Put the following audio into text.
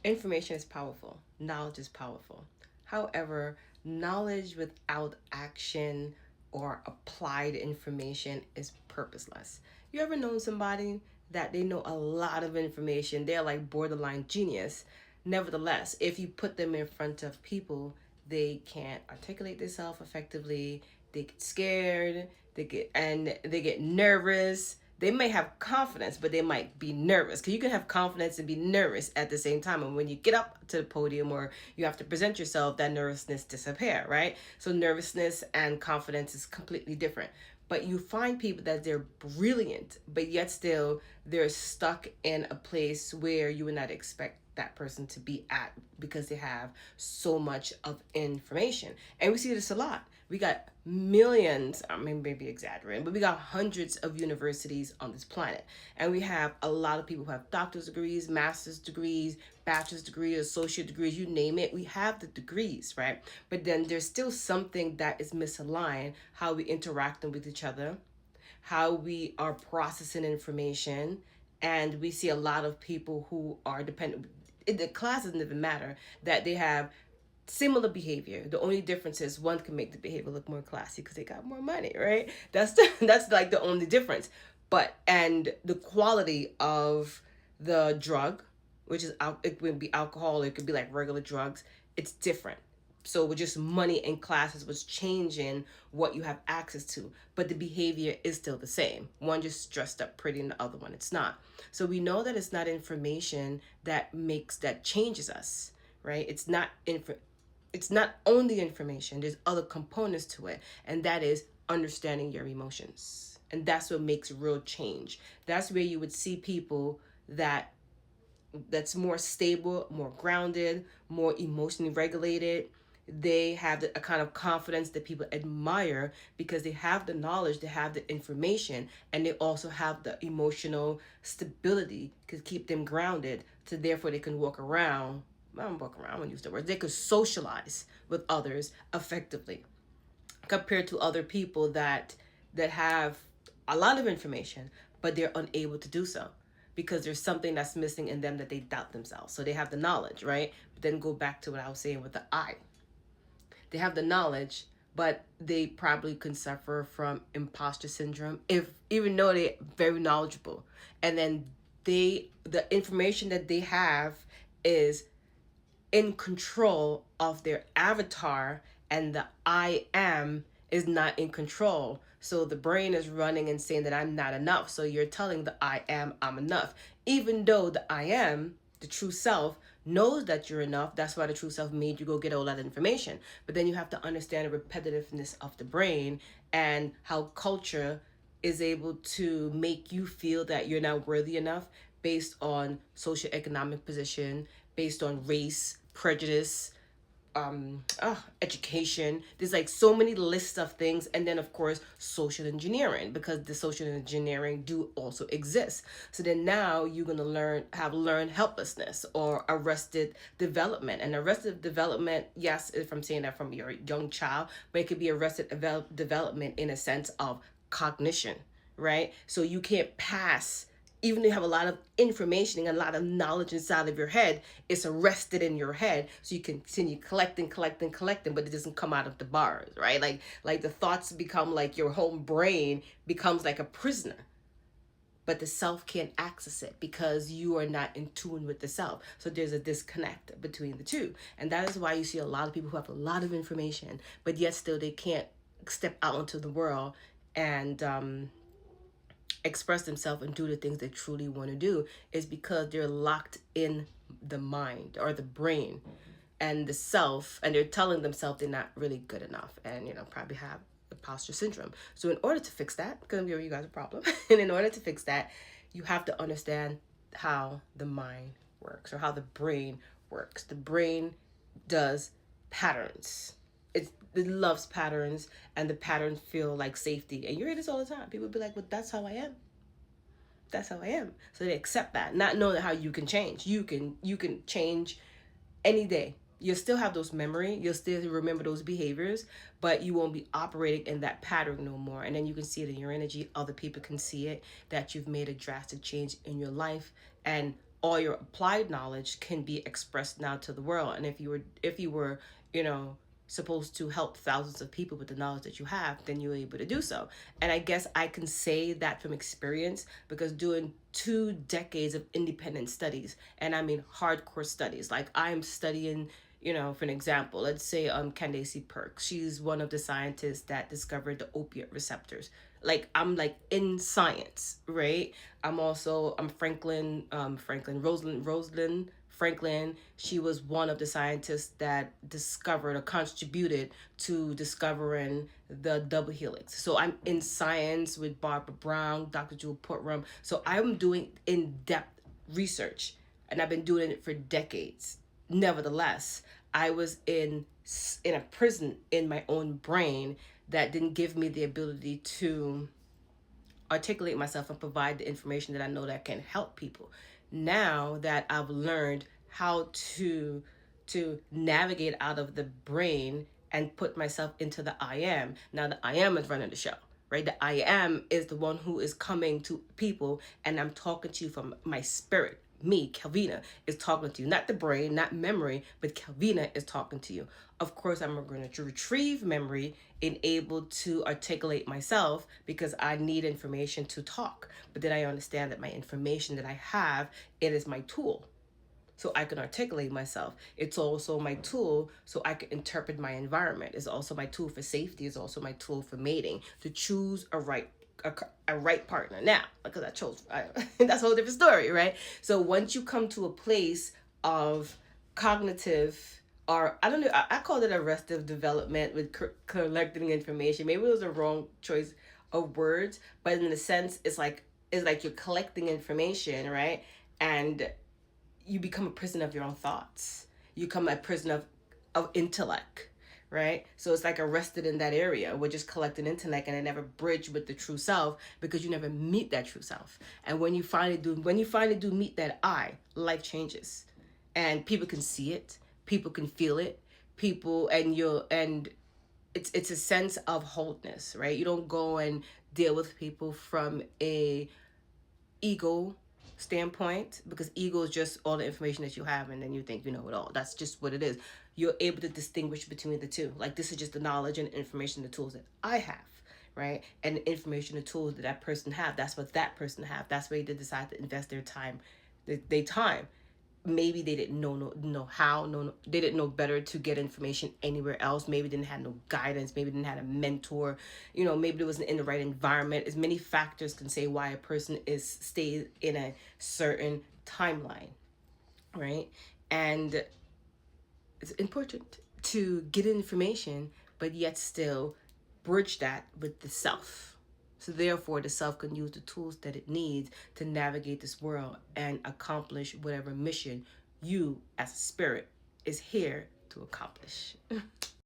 Information is powerful, knowledge is powerful. However, knowledge without action or applied information is purposeless. You ever known somebody that they know a lot of information, they're like borderline genius. Nevertheless, if you put them in front of people, they can't articulate themselves effectively, they get scared, they get nervous. They may have confidence, but they might be nervous, because you can have confidence and be nervous at the same time. And when you get up to the podium or you have to present yourself, that nervousness disappear, right? So nervousness and confidence is completely different. But you find people that they're brilliant, but yet still they're stuck in a place where you would not expect that person to be at, because they have so much of information. And we see this a lot. We got millions, I mean, maybe exaggerating, but we got hundreds of universities on this planet. And we have a lot of people who have doctor's degrees, master's degrees, bachelor's degrees, associate degrees, you name it. We have the degrees, right? But then there's still something that is misaligned, how we interact with each other, how we are processing information. And we see a lot of people who are dependent, the class doesn't even matter, that they have similar behavior. The only difference is one can make the behavior look more classy because they got more money, right? That's like the only difference. But and the quality of the drug, which is it would be alcohol, it could be like regular drugs. It's different. So with just money and classes was changing what you have access to, but the behavior is still the same. One just dressed up pretty and the other one it's not. So we know that it's not information that changes us, right? It's not only information, there's other components to it, and that is understanding your emotions. And that's what makes real change. That's where you would see people that's more stable, more grounded, more emotionally regulated. They have a kind of confidence that people admire, because they have the knowledge, they have the information, and they also have the emotional stability to keep them grounded. So therefore they can walk around. I don't walk around, I wouldn't use the word. They could socialize with others effectively, compared to other people that have a lot of information, but they're unable to do so because there's something that's missing in them, that they doubt themselves. So they have the knowledge, right? But then go back to what I was saying with the I. They have the knowledge, but they probably can suffer from imposter syndrome, if even though they're very knowledgeable. And then the information that they have is in control of their avatar, and the I am is not in control. So the brain is running and saying that I'm not enough. So you're telling the I am I'm enough. Even though the I am, the true self, knows that you're enough. That's why the true self made you go get all that information. But then you have to understand the repetitiveness of the brain, and how culture is able to make you feel that you're not worthy enough, based on socioeconomic position, based on race, prejudice, education. There's like so many lists of things, and then of course social engineering, because the social engineering do also exist. So then now you're gonna learn helplessness or arrested development. And arrested development, yes, if I'm saying that from your young child, but it could be arrested development in a sense of cognition, right? So you can't pass, even though you have a lot of information and a lot of knowledge inside of your head, it's arrested in your head. So you continue collecting, but it doesn't come out of the bars, right? Like the thoughts become like your whole brain becomes like a prisoner. But the self can't access it because you are not in tune with the self. So there's a disconnect between the two. And that is why you see a lot of people who have a lot of information, but yet still they can't step out into the world and express themselves and do the things they truly want to do, is because they're locked in the mind or the brain and the self, and they're telling themselves they're not really good enough, and probably have imposter syndrome. So in order to fix that, because I'm giving you guys a problem, and in order to fix that, you have to understand how the mind works, or how the brain works. The brain does patterns. It loves patterns, and the patterns feel like safety. And you hear this all the time. People be like, well, that's how I am. That's how I am. So they accept that, not knowing how you can change. You can change any day. You'll still have those memory. You'll still remember those behaviors, but you won't be operating in that pattern no more. And then you can see it in your energy. Other people can see it, that you've made a drastic change in your life. And all your applied knowledge can be expressed now to the world. And if you were, you know, supposed to help thousands of people with the knowledge that you have, then you're able to do so. And I guess I can say that from experience, because doing 2 decades of independent studies, and I mean hardcore studies, like I'm studying, you know, for an example, let's say Candace Perk. She's one of the scientists that discovered the opiate receptors. Like I'm like in science, right? I'm Rosalind Franklin. She was one of the scientists that discovered or contributed to discovering the double helix. So I'm in science with Barbara Brown, Dr. Jewel Portram. So I'm doing in-depth research, and I've been doing it for decades. Nevertheless, I was in a prison in my own brain that didn't give me the ability to articulate myself and provide the information that I know that can help people. Now that I've learned how to navigate out of the brain and put myself into the I am. Now the I am is running the show, right? The I am is the one who is coming to people, and I'm talking to you from my spirit. Me, Calvina, is talking to you, not the brain, not memory, but Calvina is talking to you. Of course, I'm going to retrieve memory and able to articulate myself because I need information to talk. But then I understand that my information that I have, it is my tool. So I can articulate myself. It's also my tool so I can interpret my environment. It's also my tool for safety. It's also my tool for mating, to choose a right partner. Now, because that's a whole different story, right? So once you come to a place of cognitive, or I don't know, I called it arrestive development with collecting information. Maybe it was a wrong choice of words, but in a sense, it's like you're collecting information, right? And you become a prisoner of your own thoughts. You become a prisoner of intellect, right? So it's like arrested in that area. We're just collecting intellect, and it never bridge with the true self because you never meet that true self. And when you finally do meet that I, life changes, and people can see it, people can feel it, and it's a sense of wholeness, right? You don't go and deal with people from a ego standpoint, because ego is just all the information that you have, and then you think you know it all. That's just what it is. You're able to distinguish between the two. Like, this is just the knowledge and information, the tools that I have, right? And the information, the tools that that person have, that's what that person have. That's where they decide to invest their time, their time. Maybe they didn't know how, they didn't know better to get information anywhere else. Maybe didn't have no guidance, maybe didn't have a mentor, maybe it wasn't in the right environment. As many factors can say why a person stays in a certain timeline, right? And it's important to get information, but yet still bridge that with the self. So therefore, the self can use the tools that it needs to navigate this world and accomplish whatever mission you as a spirit is here to accomplish.